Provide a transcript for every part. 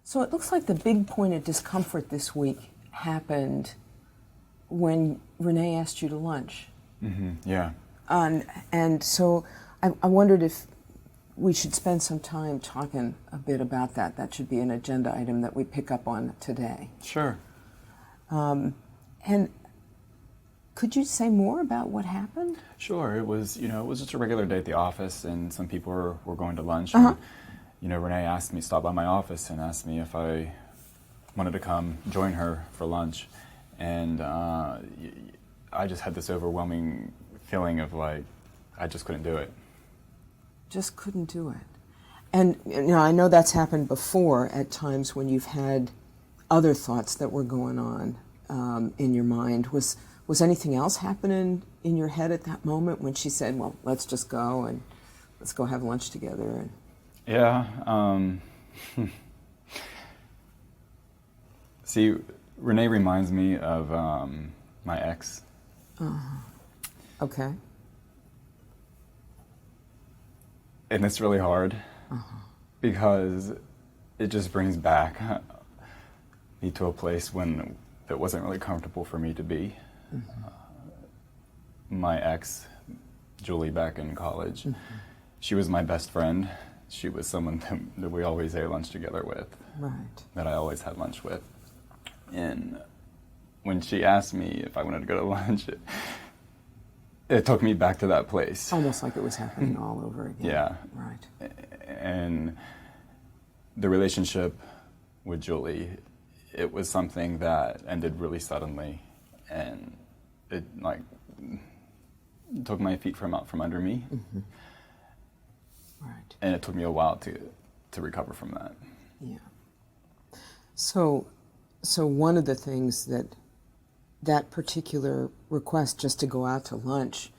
So it looks like the big point of discomfort this week happened when Renee asked you to lunch. Mm-hmm. Yeah. And so I wondered if we should spend some time talking a bit about that. That should be an agenda item that we pick up on today. Sure. And could you say more about what happened? Sure. It was just a regular day at the office, and some people were going to lunch. Uh-huh. And, Renee asked me, stopped by my office and asked me if I wanted to come join her for lunch. And I just had this overwhelming feeling of like, I just couldn't do it. Just couldn't do it. And I know that's happened before at times when you've had other thoughts that were going on in your mind. Was anything else happening in your head at that moment when she said, well, let's just go and let's go have lunch together? Yeah. See, Renee reminds me of my ex. Okay. And it's really hard because it just brings back me to a place when it wasn't really comfortable for me to be. My ex, Julie, back in college, she was my best friend. She was someone that we always ate lunch together with, Right. that I always had lunch with. And when she asked me if I wanted to go to lunch, it took me back to that place. Almost like it was happening all over again. Yeah. Right. And the relationship with Julie, it was something that ended really suddenly, and it took my feet from under me. Right. And it took me a while to recover from that. Yeah. So one of the things that particular request just to go out to lunch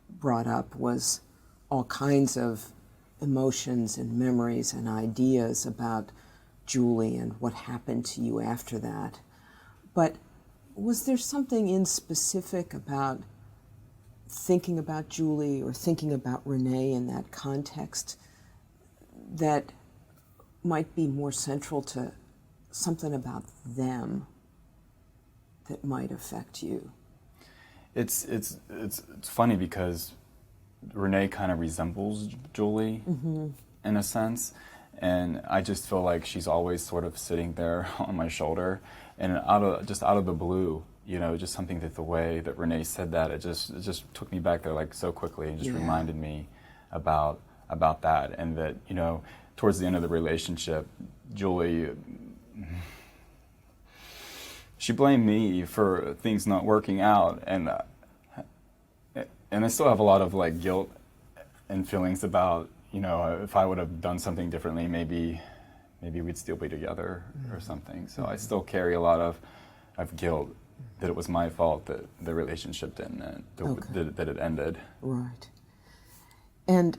brought up was all kinds of emotions and memories and ideas about Julie and what happened to you after that. But was there something in specific about thinking about Julie or thinking about Renee in that context that might be more central to something about them that might affect you? It's funny because Renee kind of resembles Julie in a sense, and I just feel like she's always sort of sitting there on my shoulder, and out of the blue, just something that the way that Renee said that, it just took me back there like so quickly and just reminded me about that, and that towards the end of the relationship, Julie, she blamed me for things not working out, and I still have a lot of like guilt and feelings about if I would have done something differently, maybe we'd still be together or something. So I still carry a lot of guilt that it was my fault that the relationship didn't end, that it ended. Right. And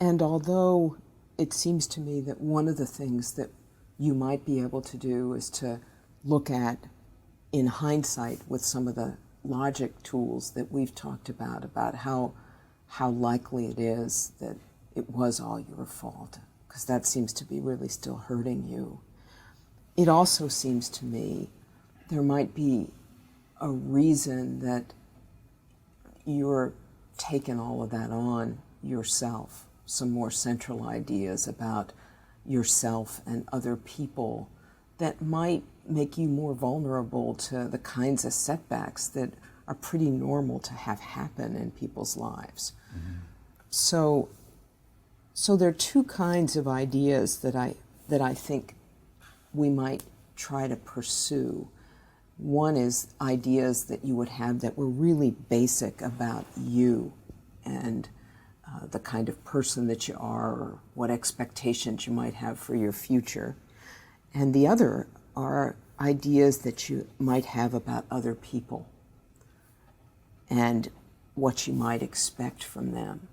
although it seems to me that one of the things that you might be able to do is to look at, in hindsight, with some of the logic tools that we've talked about how likely it is that it was all your fault, because that seems to be really still hurting you. It also seems to me there might be a reason that you're taking all of that on yourself, some more central ideas about yourself and other people that might make you more vulnerable to the kinds of setbacks that are pretty normal to have happen in people's lives. So there are two kinds of ideas that I think we might try to pursue. One is ideas that you would have that were really basic about you and the kind of person that you are, or what expectations you might have for your future. And the other are ideas that you might have about other people and what you might expect from them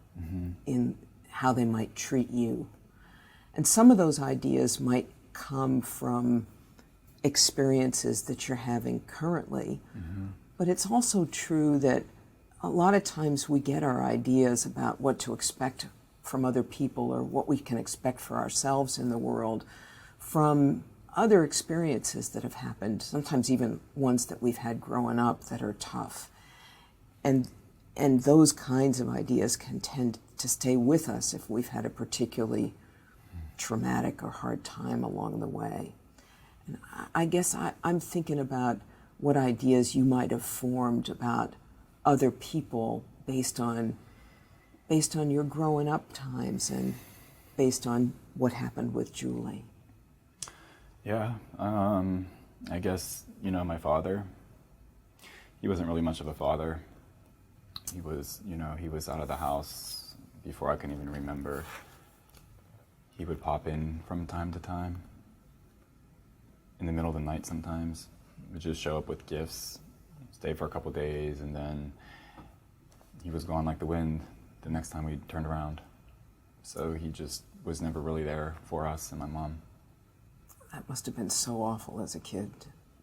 in how they might treat you. And some of those ideas might come from experiences that you're having currently, but it's also true that a lot of times we get our ideas about what to expect from other people or what we can expect for ourselves in the world from other experiences that have happened, sometimes even ones that we've had growing up that are tough. And those kinds of ideas can tend to stay with us if we've had a particularly traumatic or hard time along the way. And I guess I'm thinking about what ideas you might have formed about other people based on your growing up times and based on what happened with Julie. Yeah, I guess, my father, he wasn't really much of a father. He was out of the house before I can even remember. He would pop in from time to time, in the middle of the night sometimes. He would just show up with gifts, stay for a couple days, and then he was gone like the wind the next time we turned around. So he just was never really there for us and my mom. That must have been so awful as a kid,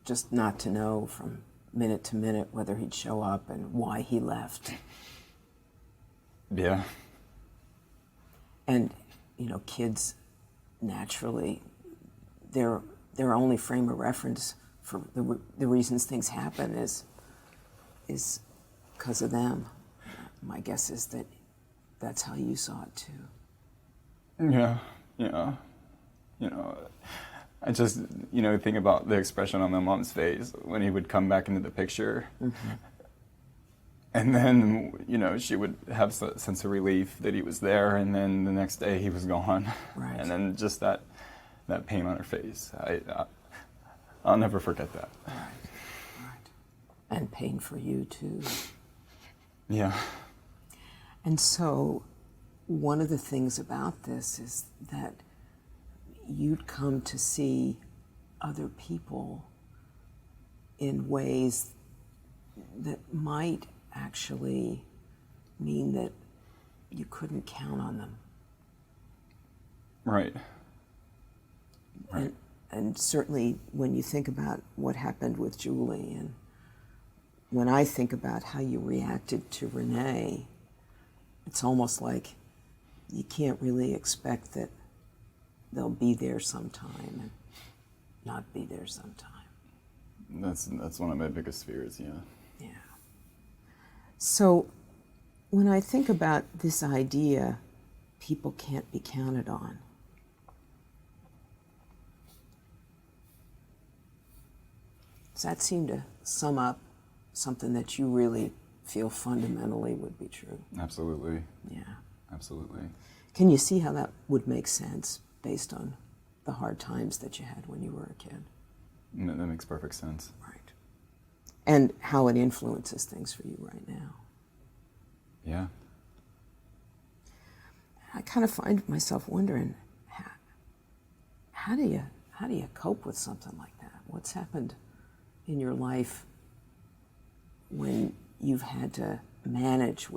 just not to know from minute to minute whether he'd show up and why he left. Yeah. And, kids, naturally, their only frame of reference for the reasons things happen is because of them. My guess is that that's how you saw it too. Yeah. I just, think about the expression on my mom's face when he would come back into the picture. Mm-hmm. And then, she would have a sense of relief that he was there, and then the next day he was gone. Right. And then just that pain on her face. I'll never forget that. Right. And pain for you, too. Yeah. And so one of the things about this is that you'd come to see other people in ways that might actually mean that you couldn't count on them. Right. And certainly when you think about what happened with Julie, and when I think about how you reacted to Renee, it's almost like you can't really expect that they'll be there sometime and not be there sometime. That's one of my biggest fears, yeah. Yeah. So when I think about this idea, people can't be counted on, does that seem to sum up something that you really feel fundamentally would be true? Absolutely. Yeah. Absolutely. Can you see how that would make sense based on the hard times that you had when you were a kid? That makes perfect sense. Right. And how it influences things for you right now. Yeah. I kind of find myself wondering, how do you cope with something like that? What's happened in your life when you've had to manage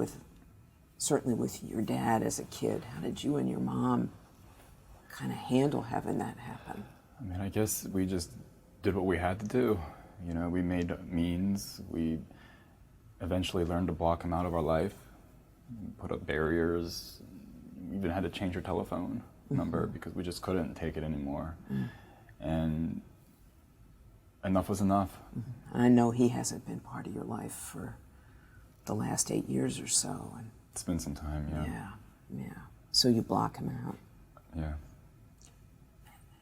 certainly with your dad as a kid? How did you and your mom kind of handle having that happen? I guess we just did what we had to do. We made means. We eventually learned to block him out of our life, put up barriers. We even had to change our telephone number because we just couldn't take it anymore. Mm. And enough was enough. Mm-hmm. I know he hasn't been part of your life for the last 8 years or so. And it's been some time, yeah. Yeah. So you block him out. Yeah.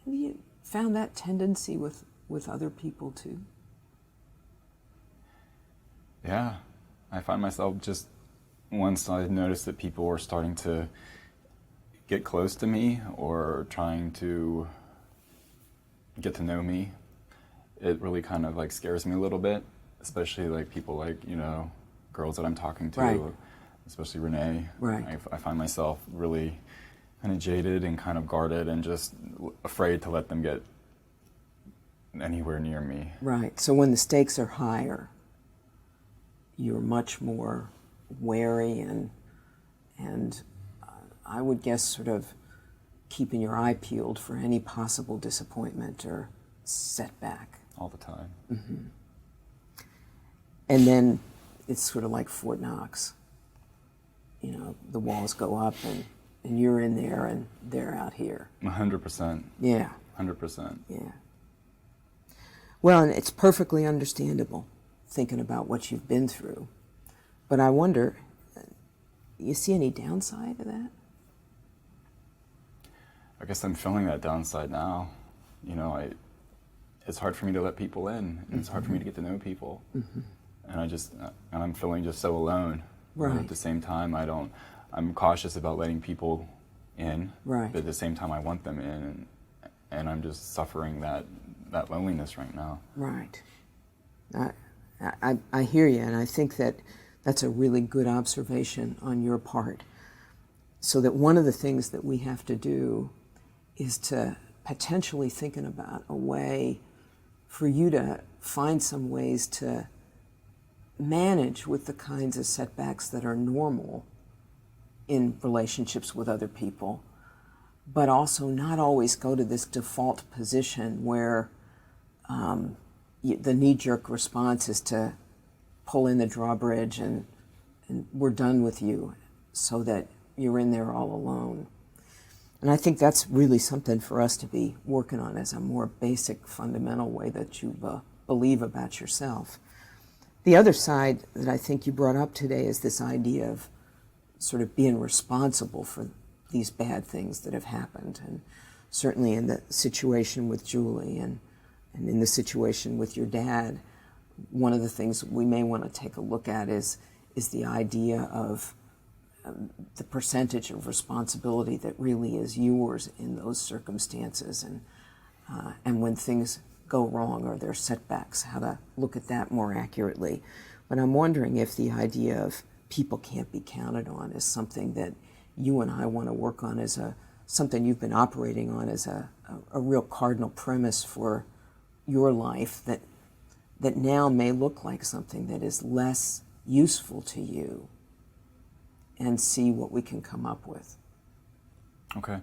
Have you found that tendency with other people too? Yeah. I find myself just, once I noticed that people were starting to get close to me or trying to get to know me, it really kind of scares me a little bit, especially people girls that I'm talking to, right. Especially Renee. Right. I find myself really kind of jaded and kind of guarded and just afraid to let them get anywhere near me. Right. So when the stakes are higher, you're much more wary and I would guess sort of keeping your eye peeled for any possible disappointment or setback. All the time. Mm-hmm. And then it's sort of like Fort Knox. The walls go up and you're in there and they're out here. 100%. Yeah. 100%. Yeah. Well, and it's perfectly understandable thinking about what you've been through. But I wonder, you see any downside to that? I guess I'm feeling that downside now. You know, it's hard for me to let people in, and it's hard for me to get to know people. And I'm feeling just so alone. Right. And at the same time, I'm cautious about letting people in. Right. But at the same time, I want them in, and I'm just suffering that loneliness right now. Right. I hear you, and I think that that's a really good observation on your part. So that one of the things that we have to do is to potentially thinking about a way for you to find some ways to manage with the kinds of setbacks that are normal in relationships with other people, but also not always go to this default position where the knee-jerk response is to pull in the drawbridge and we're done with you, so that you're in there all alone. And I think that's really something for us to be working on as a more basic, fundamental way that you believe about yourself. The other side that I think you brought up today is this idea of sort of being responsible for these bad things that have happened. And certainly in the situation with Julie and in the situation with your dad, one of the things we may want to take a look at is the idea of the percentage of responsibility that really is yours in those circumstances, and when things go wrong or there are setbacks, how to look at that more accurately. But I'm wondering if the idea of people can't be counted on is something that you and I want to work on as something you've been operating on as a real cardinal premise for your life that now may look like something that is less useful to you, and see what we can come up with. Okay.